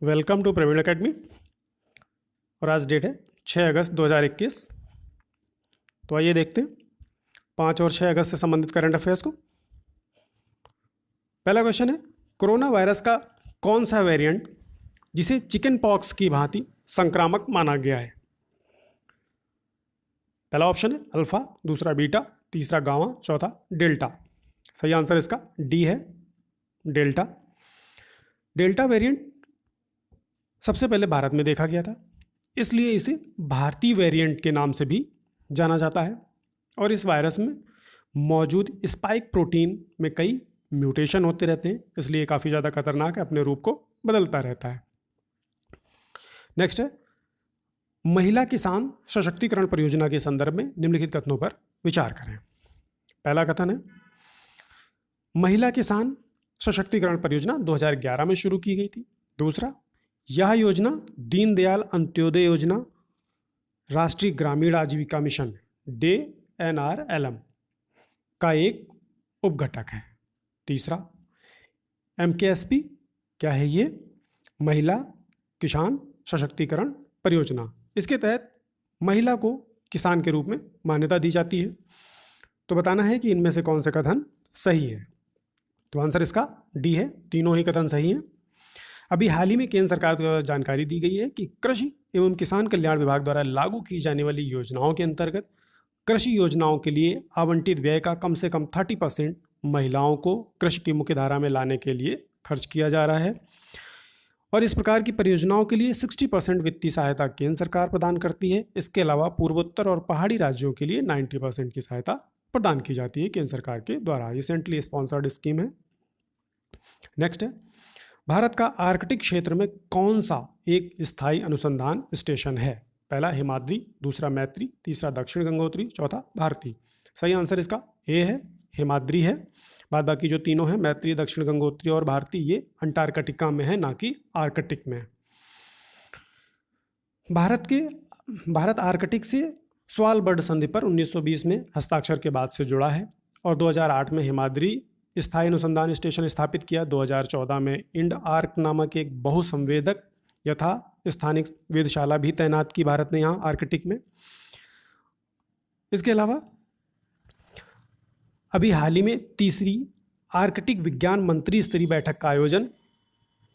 Welcome to Praveen academy. और आज date है 6 अगस्त 2021। तो आइए देखते हैं 5 और 6 अगस्त से संबंधित करंट अफेयर्स को। पहला क्वेश्चन है, कोरोना वायरस का कौन सा वेरिएंट जिसे चिकन पॉक्स की भांति संक्रामक माना गया है? पहला ऑप्शन है अल्फा, दूसरा बीटा, तीसरा गामा, चौथा डेल्टा। सही आंसर इसका डी है, डेल्टा। डेल्टा वेरिएंट सबसे पहले भारत में देखा गया था, इसलिए इसे भारतीय वेरिएंट के नाम से भी जाना जाता है। और इस वायरस में मौजूद स्पाइक प्रोटीन में कई म्यूटेशन होते रहते हैं, इसलिए काफ़ी ज़्यादा खतरनाक है, अपने रूप को बदलता रहता है। नेक्स्ट है, महिला किसान सशक्तिकरण परियोजना के संदर्भ में निम्नलिखित कथनों पर विचार करें। पहला कथन है, महिला किसान सशक्तिकरण परियोजना 2011 में शुरू की गई थी। दूसरा, यह योजना दीनदयाल अंत्योदय योजना, राष्ट्रीय ग्रामीण आजीविका मिशन DNRLM का एक उपघटक है। तीसरा, MKSP क्या है? ये महिला किसान सशक्तिकरण परियोजना, इसके तहत महिला को किसान के रूप में मान्यता दी जाती है। तो बताना है कि इनमें से कौन से कथन सही है। तो आंसर इसका डी है, तीनों ही कथन सही हैं। अभी हाल ही में केंद्र सरकार द्वारा जानकारी दी गई है कि कृषि एवं किसान कल्याण विभाग द्वारा लागू की जाने वाली योजनाओं के अंतर्गत कृषि योजनाओं के लिए आवंटित व्यय का कम से कम 30% महिलाओं को कृषि की मुख्य धारा में लाने के लिए खर्च किया जा रहा है। और इस प्रकार की परियोजनाओं के लिए 60% वित्तीय सहायता केंद्र सरकार प्रदान करती है। इसके अलावा पूर्वोत्तर और पहाड़ी राज्यों के लिए 90% की सहायता प्रदान की जाती है केंद्र सरकार के द्वारा। ये सेंट्रली स्पॉन्सर्ड स्कीम है। नेक्स्ट है, भारत का आर्कटिक क्षेत्र में कौन सा एक स्थायी अनुसंधान स्टेशन है? पहला हिमाद्री, दूसरा मैत्री, तीसरा दक्षिण गंगोत्री, चौथा भारती। सही आंसर इसका ए है, हिमाद्री है। बाद बाकी जो तीनों हैं, मैत्री, दक्षिण गंगोत्री और भारती, ये अंटार्कटिका में है, ना कि आर्कटिक में। भारत आर्कटिक से स्वालबर्ड संधि पर 1920 में हस्ताक्षर के बाद से जुड़ा है और 2008 में हिमाद्री स्थायी अनुसंधान स्टेशन स्थापित किया। 2014 में इंड आर्क नामक एक बहुसंवेदक यथा स्थानिक वेधशाला भी तैनात की भारत ने यहाँ आर्कटिक में। इसके अलावा अभी हाल ही में तीसरी आर्कटिक विज्ञान मंत्री स्तरीय बैठक का आयोजन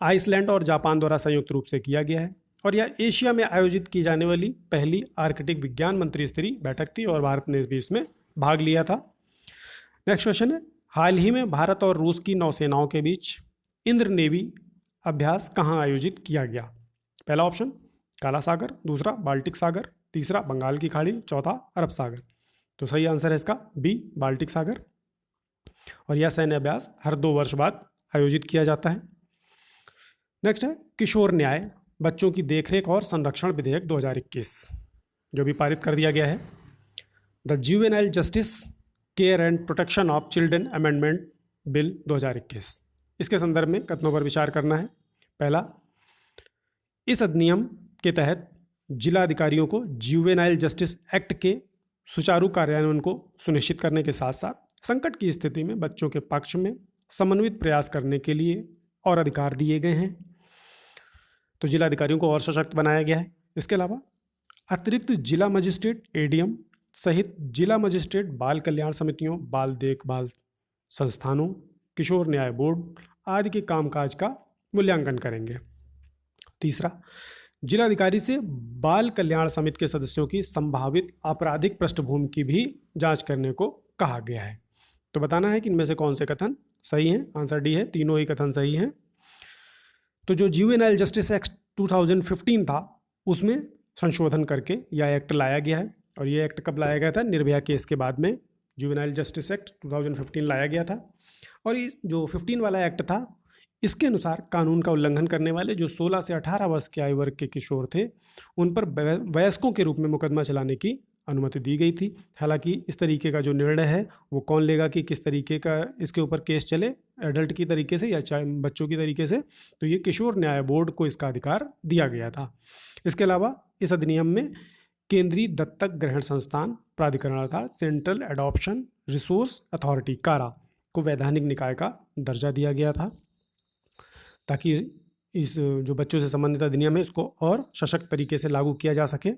आइसलैंड और जापान द्वारा संयुक्त रूप से किया गया है और यह एशिया में आयोजित की जाने वाली पहली आर्कटिक विज्ञान मंत्री स्तरीय बैठक थी और भारत ने भी इसमें भाग लिया था। नेक्स्ट क्वेश्चन है, हाल ही में भारत और रूस की नौसेनाओं के बीच इंद्र नेवी अभ्यास कहाँ आयोजित किया गया? पहला ऑप्शन काला सागर, दूसरा बाल्टिक सागर, तीसरा बंगाल की खाड़ी, चौथा अरब सागर। तो सही आंसर है इसका बी, बाल्टिक सागर। और यह सैन्य अभ्यास हर 2 वर्ष बाद आयोजित किया जाता है। नेक्स्ट है, किशोर न्याय बच्चों की देखरेख और संरक्षण विधेयक 2021 जो भी पारित कर दिया गया है। The juvenile justice care and protection of children amendment bill 2021, इसके संदर्भ में कथनों पर विचार करना है। पहला, इस अधिनियम के तहत जिला अधिकारियों को जुवेनाइल जस्टिस एक्ट के सुचारू कार्यान्वयन को सुनिश्चित करने के साथ साथ संकट की स्थिति में बच्चों के पक्ष में समन्वित प्रयास करने के लिए और अधिकार दिए गए हैं। तो जिला अधिकारियों को और सशक्त बनाया गया है। इसके अलावा अतिरिक्त जिला मजिस्ट्रेट ADM सहित जिला मजिस्ट्रेट बाल कल्याण समितियों, बाल देखभाल संस्थानों, किशोर न्याय बोर्ड आदि के कामकाज का मूल्यांकन करेंगे। तीसरा, जिलाधिकारी से बाल कल्याण समिति के सदस्यों की संभावित आपराधिक पृष्ठभूमि की भी जांच करने को कहा गया है। तो बताना है कि इनमें से कौन से कथन सही हैं। आंसर डी है, तीनों ही कथन सही हैं। तो जो जुवेनाइल जस्टिस एक्ट 2015 था, उसमें संशोधन करके यह एक्ट लाया गया है। और ये एक्ट कब लाया गया था? निर्भया केस के बाद में जुवेनाइल जस्टिस एक्ट 2015 लाया गया था। और इस जो 15 वाला एक्ट था, इसके अनुसार कानून का उल्लंघन करने वाले जो 16 से 18 वर्ष के आयु वर्ग के किशोर थे, उन पर वयस्कों के रूप में मुकदमा चलाने की अनुमति दी गई थी। हालांकि इस तरीके का जो निर्णय है वो कौन लेगा कि किस तरीके का इसके ऊपर केस चले, एडल्ट की तरीके से या चाहे बच्चों की तरीके से, तो ये किशोर न्याय बोर्ड को इसका अधिकार दिया गया था। इसके अलावा इस अधिनियम में केंद्रीय दत्तक ग्रहण संस्थान प्राधिकरण अर्थात सेंट्रल एडॉप्शन रिसोर्स अथॉरिटी कारा को वैधानिक निकाय का दर्जा दिया गया था, ताकि इस जो बच्चों से संबंधित अधिनियम है इसको और सशक्त तरीके से लागू किया जा सके।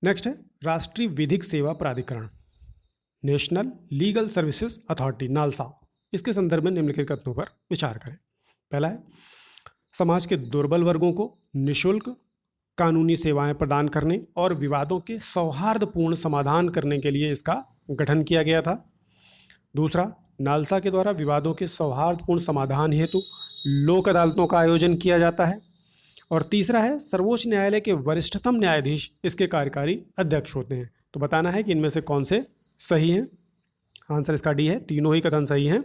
नेक्स्ट है राष्ट्रीय विधिक सेवा प्राधिकरण, national legal services authority, NALSA. इसके संदर्भ में निम्नलिखित कथनों पर विचार करें। पहला है समाज के दुर्बल वर्गों को निःशुल्क कानूनी सेवाएं प्रदान करने और विवादों के सौहार्दपूर्ण समाधान करने के लिए इसका गठन किया गया था। दूसरा, नालसा के द्वारा विवादों के सौहार्दपूर्ण समाधान हेतु लोक अदालतों का आयोजन किया जाता है। और तीसरा है सर्वोच्च न्यायालय के वरिष्ठतम न्यायाधीश इसके कार्यकारी अध्यक्ष होते हैं। तो बताना है कि इनमें से कौन से सही हैं। आंसर इसका डी है, तीनों ही कथन सही हैं।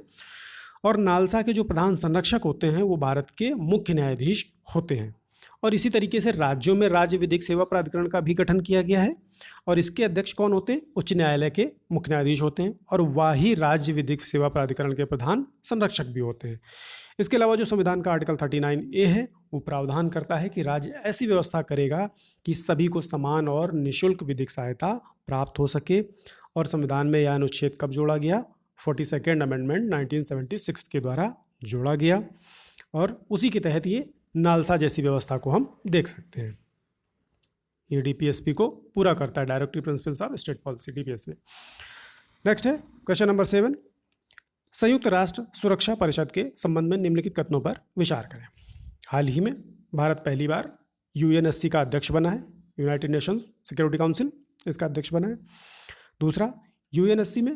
और नालसा के जो प्रधान संरक्षक होते हैं वो भारत के मुख्य न्यायाधीश होते हैं। और इसी तरीके से राज्यों में राज्य विधिक सेवा प्राधिकरण का भी गठन किया गया है और इसके अध्यक्ष कौन होते हैं? उच्च न्यायालय के मुख्य न्यायाधीश होते हैं और वही राज्य विधिक सेवा प्राधिकरण के प्रधान संरक्षक भी होते हैं। इसके अलावा जो संविधान का आर्टिकल 39A है वो प्रावधान करता है कि राज्य ऐसी व्यवस्था करेगा कि सभी को समान और निःशुल्क विधिक सहायता प्राप्त हो सके। और संविधान में यह अनुच्छेद कब जोड़ा गया? 42nd अमेंडमेंट 1976 के द्वारा जोड़ा गया और उसी के तहत ये नालसा जैसी व्यवस्था को हम देख सकते हैं। ये डीपीएसपी को पूरा करता है, directive principles of state policy, DPSP. Next है क्वेश्चन नंबर 7, संयुक्त राष्ट्र सुरक्षा परिषद के संबंध में निम्नलिखित कथनों पर विचार करें। हाल ही में भारत पहली बार यूएनएससी का अध्यक्ष बना है, यूनाइटेड नेशंस सिक्योरिटी काउंसिल, इसका अध्यक्ष बना है। दूसरा, यूएनएससी में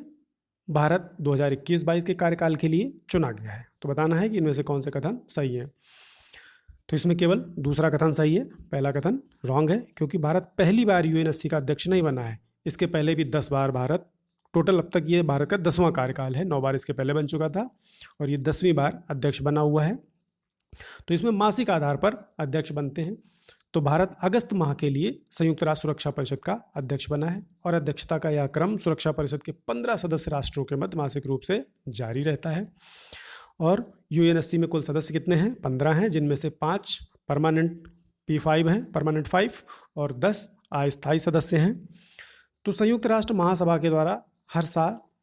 भारत 2021-22 के कार्यकाल के लिए चुना गया है। तो बताना है कि इनमें से कौन से कथन सही है। तो इसमें केवल दूसरा कथन सही है, पहला कथन रॉन्ग है, क्योंकि भारत पहली बार यूएनएससी का अध्यक्ष नहीं बना है। इसके पहले भी 10 बार भारत, टोटल अब तक ये भारत का 10वां कार्यकाल है, 9 बार इसके पहले बन चुका था और ये 10वीं बार अध्यक्ष बना हुआ है। तो इसमें मासिक आधार पर अध्यक्ष बनते हैं। तो भारत अगस्त माह के लिए संयुक्त राष्ट्र सुरक्षा परिषद का अध्यक्ष बना है और अध्यक्षता का यह क्रम सुरक्षा परिषद के 15 सदस्य राष्ट्रों के मध्य मासिक रूप से जारी रहता है। और यूएनएससी में कुल सदस्य कितने हैं? 15 हैं, जिनमें से 5 परमानेंट P5 हैं, परमानेंट 5, और 10 अस्थायी सदस्य हैं। तो संयुक्त राष्ट्र महासभा के द्वारा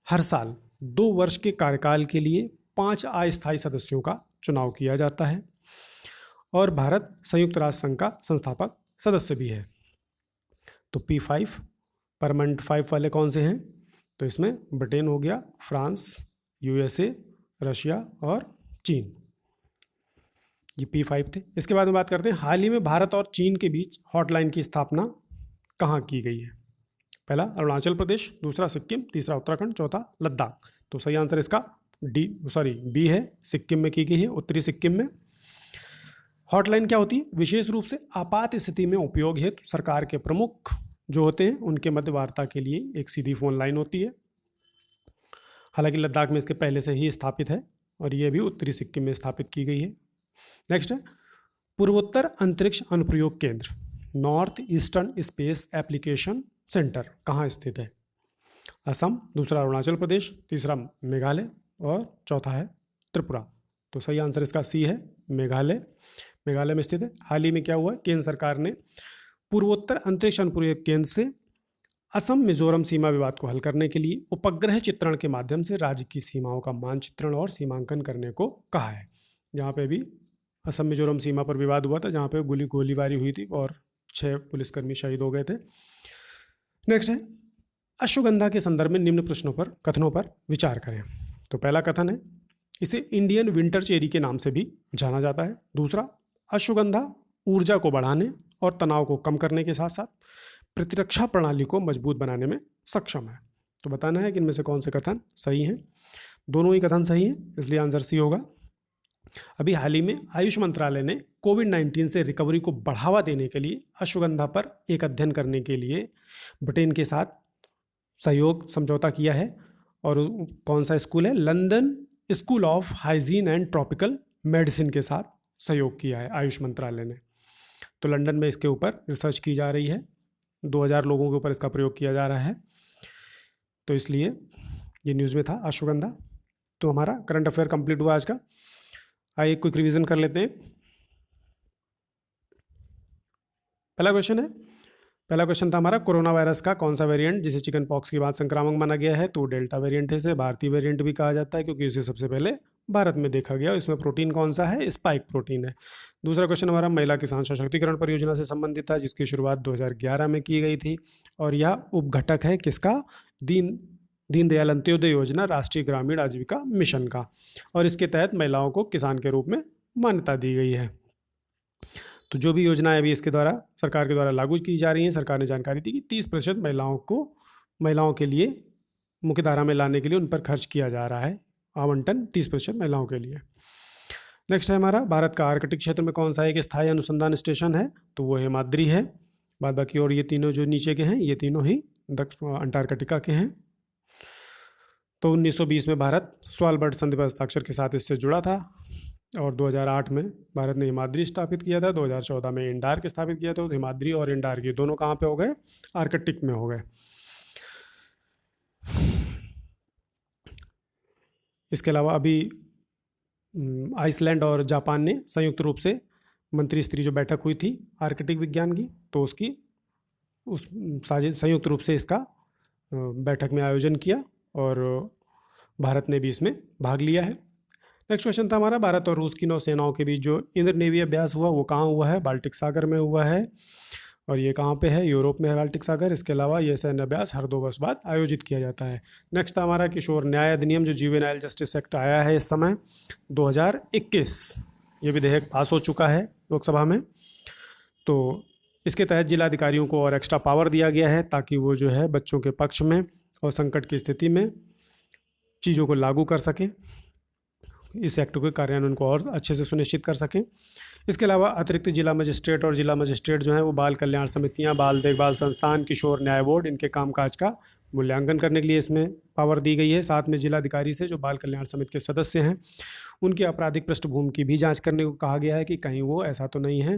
हर साल 2 वर्ष के कार्यकाल के लिए 5 अस्थायी सदस्यों का चुनाव किया जाता है और भारत संयुक्त राष्ट्र संघ का संस्थापक सदस्य भी है। तो P5 परमानेंट 5 वाले कौन से हैं? तो इसमें ब्रिटेन हो गया, फ्रांस, यूएसए, रशिया और चीन, ये P5 थे। इसके बाद में बात करते हैं हाल ही में भारत और चीन के बीच हॉटलाइन की स्थापना कहाँ की गई है। पहला अरुणाचल प्रदेश, दूसरा सिक्किम, तीसरा उत्तराखंड, चौथा लद्दाख। तो सही आंसर इसका बी है, सिक्किम में की गई है, उत्तरी सिक्किम में। हॉटलाइन क्या होती है? विशेष रूप से आपात स्थिति में उपयोग हेतु सरकार के प्रमुख जो होते हैं उनके मध्य वार्ता के लिए एक सीधी फोन लाइन होती है। हालांकि लद्दाख में इसके पहले से ही स्थापित है और ये भी उत्तरी सिक्किम में स्थापित की गई है। नेक्स्ट है पूर्वोत्तर अंतरिक्ष अनुप्रयोग केंद्र, north eastern space application centre कहाँ स्थित है? असम, दूसरा अरुणाचल प्रदेश, तीसरा मेघालय और चौथा है त्रिपुरा। तो सही आंसर इसका सी है, मेघालय में स्थित है। हाल ही में क्या हुआ? केंद्र सरकार ने पूर्वोत्तर अंतरिक्ष अनुप्रयोग केंद्र से असम मिजोरम सीमा विवाद को हल करने के लिए उपग्रह चित्रण के माध्यम से राज्य की सीमाओं का मानचित्रण और सीमांकन करने को कहा है। जहाँ पे भी असम मिजोरम सीमा पर विवाद हुआ था, जहाँ पे गोलीबारी हुई थी और 6 पुलिसकर्मी शहीद हो गए थे। नेक्स्ट है अश्वगंधा के संदर्भ में निम्न कथनों पर विचार करें। तो पहला कथन है इसे इंडियन विंटर चेरी के नाम से भी जाना जाता है। दूसरा, अश्वगंधा ऊर्जा को बढ़ाने और तनाव को कम करने के साथ साथ प्रतिरक्षा प्रणाली को मजबूत बनाने में सक्षम है। तो बताना है कि इनमें से कौन से कथन सही हैं। दोनों ही कथन सही हैं, इसलिए आंसर सी होगा। अभी हाल ही में आयुष मंत्रालय ने कोविड-19 से रिकवरी को बढ़ावा देने के लिए अश्वगंधा पर एक अध्ययन करने के लिए ब्रिटेन के साथ सहयोग समझौता किया है। और कौन सा स्कूल है? London school of hygiene and tropical medicine के साथ सहयोग किया है आयुष मंत्रालय ने। तो लंदन में इसके ऊपर रिसर्च की जा रही है, 2000 लोगों के ऊपर इसका प्रयोग किया जा रहा है। तो इसलिए ये न्यूज़ में था अश्वगंधा। तो हमारा करंट अफेयर कंप्लीट हुआ आज का। आइए क्विक रिवीजन कर लेते हैं। पहला क्वेश्चन था हमारा कोरोना वायरस का कौन सा वेरिएंट जिसे चिकन पॉक्स के बाद संक्रामक माना गया है? तो डेल्टा वेरिएंट है, इसे भारतीय वेरिएंट भी कहा जाता है क्योंकि इसे सबसे पहले भारत में देखा गया। इसमें प्रोटीन कौन सा है? स्पाइक प्रोटीन है। दूसरा क्वेश्चन हमारा महिला किसान सशक्तिकरण परियोजना से संबंधित था, जिसकी शुरुआत 2011 में की गई थी और यह उपघटक है किसका? दीनदयाल अंत्योदय योजना, राष्ट्रीय ग्रामीण आजीविका मिशन का, और इसके तहत महिलाओं को किसान के रूप में मान्यता दी गई है। तो जो भी योजनाएं अभी इसके द्वारा सरकार के द्वारा लागू की जा रही हैं, सरकार ने जानकारी दी कि 30% महिलाओं के लिए मुख्य धारा में लाने के लिए उन पर खर्च किया जा रहा है, आवंटन 30% महिलाओं के लिए। नेक्स्ट है हमारा, भारत का आर्कटिक क्षेत्र में कौन सा एक स्थायी अनुसंधान स्टेशन है? तो वो हिमाद्री है। बाद बाकी और ये तीनों जो नीचे के हैं, ये तीनों ही अंटार्कटिका के हैं। तो 1920 में भारत स्वालबर्ड संधि पर हस्ताक्षर के साथ इससे जुड़ा था और 2008 में भारत ने हिमाद्री स्थापित किया था। 2014 में इंडार्क स्थापित किया था। तो हिमाद्री और इंडार्क ये दोनों कहाँ पे हो गए? आर्कटिक में हो गए। इसके अलावा अभी आइसलैंड और जापान ने संयुक्त रूप से मंत्री स्तरीय जो बैठक हुई थी आर्कटिक विज्ञान की, तो उस संयुक्त रूप से इसका बैठक में आयोजन किया और भारत ने भी इसमें भाग लिया है। नेक्स्ट क्वेश्चन था हमारा, भारत और रूस की नौसेनाओं के बीच जो इंद्र नेवी अभ्यास हुआ वो कहाँ हुआ है? बाल्टिक सागर में हुआ है। और ये कहाँ पे है? यूरोप में है बाल्टिक सागर। इसके अलावा ये सैन्य अभ्यास हर 2 वर्ष बाद आयोजित किया जाता है। नेक्स्ट था हमारा किशोर न्याय अधिनियम, जो जुवेनाइल जस्टिस एक्ट आया है इस समय 2021, ये विधेयक पास हो चुका है लोकसभा में। तो इसके तहत जिलाधिकारियों को और एक्स्ट्रा पावर दिया गया है ताकि वो जो है बच्चों के पक्ष में और संकट की स्थिति में चीज़ों को लागू कर सकें, इस एक्ट के कार्यान्वयन को और अच्छे से सुनिश्चित कर सकें। इसके अलावा अतिरिक्त जिला मजिस्ट्रेट और जिला मजिस्ट्रेट जो हैं वो बाल कल्याण समितियां, बाल देखभाल संस्थान, किशोर न्याय बोर्ड, इनके कामकाज का मूल्यांकन करने के लिए इसमें पावर दी गई है। साथ में जिलाधिकारी से जो बाल कल्याण समिति के सदस्य हैं उनकी आपराधिक पृष्ठभूमि की भी जांच करने को कहा गया है कि कहीं वो ऐसा तो नहीं है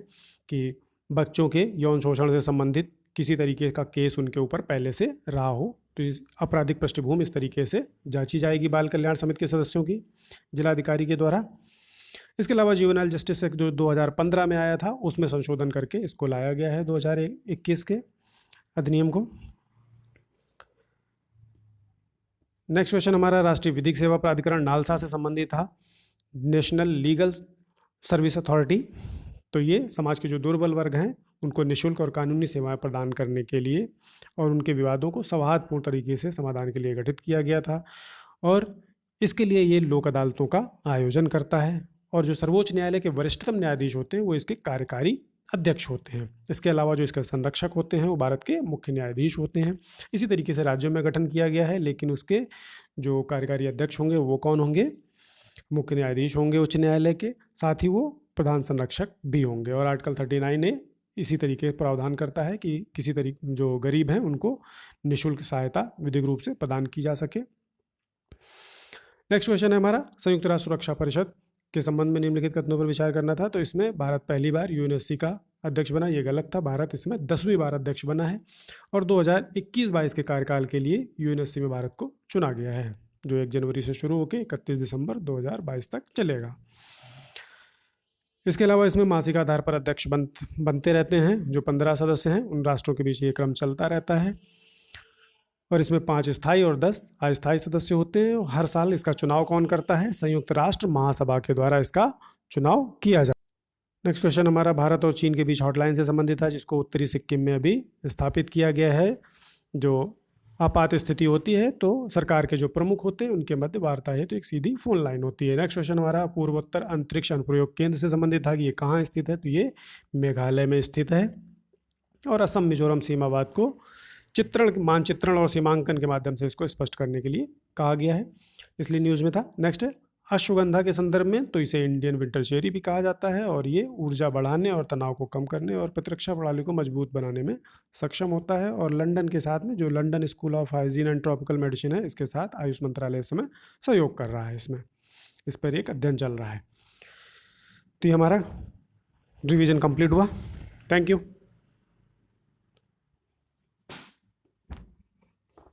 कि बच्चों के यौन शोषण से संबंधित किसी तरीके का केस उनके ऊपर पहले से रहा हो। तो इस आपराधिक पृष्ठभूमि इस तरीके से जांची जाएगी बाल कल्याण समिति के सदस्यों की जिलाधिकारी के द्वारा। इसके अलावा जुवेनाइल जस्टिस एक्ट जो 2015 में आया था उसमें संशोधन करके इसको लाया गया है 2021 के अधिनियम को। नेक्स्ट क्वेश्चन हमारा, राष्ट्रीय विधिक सेवा प्राधिकरण नालसा से संबंधित था, नेशनल लीगल सर्विस अथॉरिटी। तो ये समाज के जो दुर्बल वर्ग हैं उनको निःशुल्क और कानूनी सेवाएं प्रदान करने के लिए और उनके विवादों को सौहार्दपूर्ण तरीके से समाधान के लिए गठित किया गया था और इसके लिए ये लोक अदालतों का आयोजन करता है और जो सर्वोच्च न्यायालय के वरिष्ठतम न्यायाधीश होते हैं वो इसके कार्यकारी अध्यक्ष होते हैं। इसके अलावा जो इसके संरक्षक होते हैं वो भारत के मुख्य न्यायाधीश होते हैं। इसी तरीके से राज्यों में गठन किया गया है, लेकिन उसके जो कार्यकारी अध्यक्ष होंगे वो कौन होंगे? मुख्य न्यायाधीश होंगे उच्च न्यायालय के, साथ ही वो प्रधान संरक्षक भी होंगे। और आर्टिकल 39 ने इसी तरीके प्रावधान करता है कि किसी तरीके जो गरीब हैं उनको निःशुल्क सहायता विधिक रूप से प्रदान की जा सके। नेक्स्ट क्वेश्चन है हमारा, संयुक्त राष्ट्र सुरक्षा परिषद के संबंध में निम्नलिखित कथनों पर विचार करना था। तो इसमें भारत पहली बार यूएनएससी का अध्यक्ष बना, ये गलत था। भारत इसमें 10वीं बार अध्यक्ष बना है और 2021-22 के कार्यकाल के लिए यूएनएससी में भारत को चुना गया है, जो 1 जनवरी से शुरू होकर 31 दिसंबर 2022 तक चलेगा। इसके अलावा इसमें मासिक आधार पर अध्यक्ष बनते रहते हैं। जो 15 सदस्य हैं उन राष्ट्रों के बीच ये क्रम चलता रहता है और इसमें 5 स्थायी और 10 अस्थायी सदस्य होते हैं। हर साल इसका चुनाव कौन करता है? संयुक्त राष्ट्र महासभा के द्वारा इसका चुनाव किया जाता है। नेक्स्ट क्वेश्चन हमारा, भारत और चीन के बीच हॉटलाइन से संबंधित है, जिसको उत्तरी सिक्किम में अभी स्थापित किया गया है। जो आपात स्थिति होती है तो सरकार के जो प्रमुख होते हैं उनके मध्य वार्ता है, तो एक सीधी फोन लाइन होती है। नेक्स्ट क्वेश्चन हमारा पूर्वोत्तर अंतरिक्ष अनुप्रयोग केंद्र से संबंधित था कि ये कहाँ स्थित है? तो ये मेघालय में स्थित है और असम मिजोरम सीमावाद को मानचित्रण और सीमांकन के माध्यम से इसको स्पष्ट करने के लिए कहा गया है, इसलिए न्यूज़ में था। नेक्स्ट है अश्वगंधा के संदर्भ में, तो इसे इंडियन विंटर चेरी भी कहा जाता है और ये ऊर्जा बढ़ाने और तनाव को कम करने और प्रतिरक्षा प्रणाली को मजबूत बनाने में सक्षम होता है। और लंदन के साथ में जो London school of hygiene and tropical medicine है, इसके साथ आयुष मंत्रालय इस समय सहयोग कर रहा है, इसमें इस पर एक अध्ययन चल रहा है। तो ये हमारा रिवीजन कंप्लीट हुआ। Thank you.